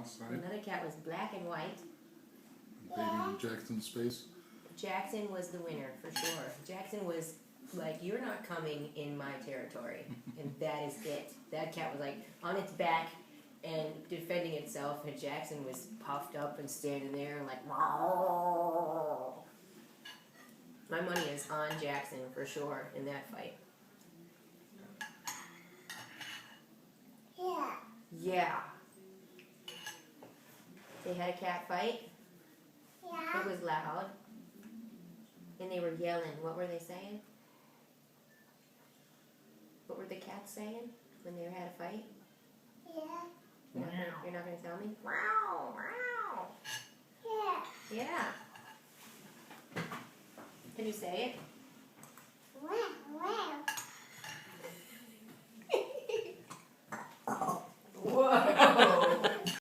outside. Another cat was black and white. Invading Jackson's space. Jackson was the winner for sure. Jackson was like, you're not coming in my territory, and that is it. That cat was like on its back and defending itself, and Jackson was puffed up and standing there and like, "Meow." My money is on Jackson for sure in that fight. Yeah. Yeah. They had a cat fight. Yeah. It was loud. And they were yelling. What were they saying? What were the cats saying when they had a fight? Yeah. You're not going to tell me? Wow, wow. Yeah. Yeah. Can you say it? Wow, wow.